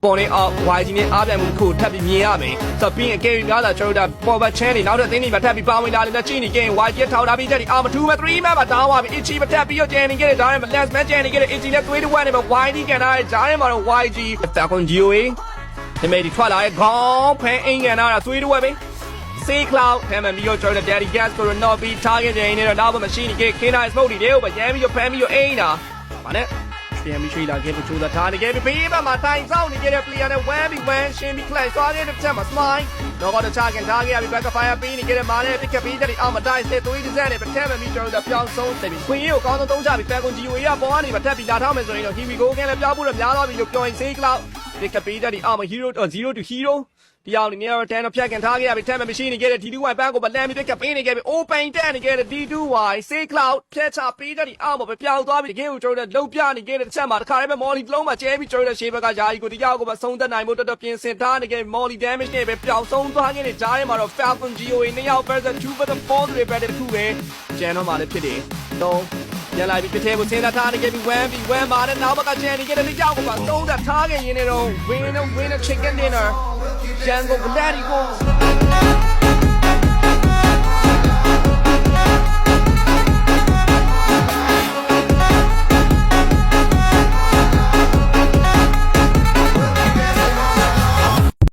ပေါ်နေအောင် YG နဲ့အားပြိုင်မှုတစ်ခုထပ်ပြီးမြင်ရမယ်ဆိုတော့ပြီးရင် carry များလာကျွန်တော်တို့ပေါ်ပတ်ချမ်းနေနောက်တဲ့သင်းတွေမှာထပ်ပြီးပါဝင်လာတယ်ကြည့်နေကြရင် YG ထောက်ထားပြီးချက်ဒီအာမထူးမဲ့3 man မှာတောင်းသွားပြီ Ichi မထပ်ပြီးတော့ကျန်နေခဲ့တဲ့ဒါနဲ့ last man ကျန်နေခဲ့တဲ့ Ichi နဲ့3 to 1နဲ့ YD ကန်ထားတဲ့ဂျားထဲမှာတော့ YG Falcon GOA ဒီမေဒီထွက်လာတဲ့ခေါင်းဖန်အင်ကန်ထားတာ3 to 1ပဲ Sea Cloud ဖမ်းမှပြီးတော့ကျွန်တော်တို့ Daddy Gas ကိုတော့ not ပြီး target ကျန်နေတော့နောက်မှမရှိနေခဲ့ခင်းထားတဲ့ smoke တွေပဲရမ်းပြီးတော့ဖမ်းပြီးတော့အိမ်တာဗာနဲ့ပြန်ပြီးရှိလာခဲ့ပြီးချိုးသားထားနေခဲ့ပြီးဘေးမှာတိုင်ဆောင်နေခဲ့တဲ့ player နဲ့1v1ရှင်းပြီး clash သွားတဲ့တစ်ချက်မှာ smile တော့တော့ target ထားခဲ့ရပြီး back fire ပေးနေခဲ့တဲ့မာနဲ့ pick up ပေးတဲ့အောက်မှာ dice နဲ့3 design နဲ့ပထမပြီးကျွန်တော်တို့ပြောင်းဆုံးတယ်ပြီးခွင့်ရကိုအကောင်းဆုံးသုံးချပြီး Falcon GOA ကပေါ်ကနေပါထပ်ပြီးလာထားမယ်ဆိုရင်တော့ Here we go ကလည်းပြောင်းဖို့တော့များသွားပြီလို့ပြောရင် Sea Cloud pick up ပေးတဲ့အောက်မှာ hero 0 to hero တရားနေရတဲ့တော့ဖြတ်ကန်ထားခဲ့ရပြီးထပ်မရှိနေခဲ့တဲ့ D2Y ဘန်းကိုဗလန်ပြီးပြက်ကပေးနေခဲ့ပြီး open တက်နေခဲ့တဲ့ D2Y Sea Cloud ဖြတ်ချပေးတဲ့အောက်မှာပဲပြောင်းသွားပြီးတကယ်ကိုကျွန်တော်တို့လုံပြနေခဲ့တဲ့တစ်ချက်မှာတစ်ခါတည်းပဲ Molly လုံးမှာကျဲပြီးကျွန်တော်တို့ရှေ့ဘက်ကယာယီကိုတရားကိုပဲဆုံးသက်နိုင်ဖို့တော်ပြင်ဆင်ထားနေခဲ့ Molly damage နဲ့ပဲပြောင်းဆုံးသွားခဲ့တဲ့ဂျားထဲမှာတော့ Falcon GOA 2ယောက် versus 2 versus 4တွေပဲတစ်ခုပဲကျန်တော့မှလည်းဖြစ်တယ်တော့ရလိုက်ပြီးပြထဲကိုဆင်းလာထားနေခဲ့ပြီး 1v1 မှာလည်းနောက်ဘက်ကကျန်နေခဲ့တဲ့တစ်ယောက်ကိုပါသုံးသက်ထားခဲ့ရင်းနဲ့တော့ win a chicken dinner Django Gladiator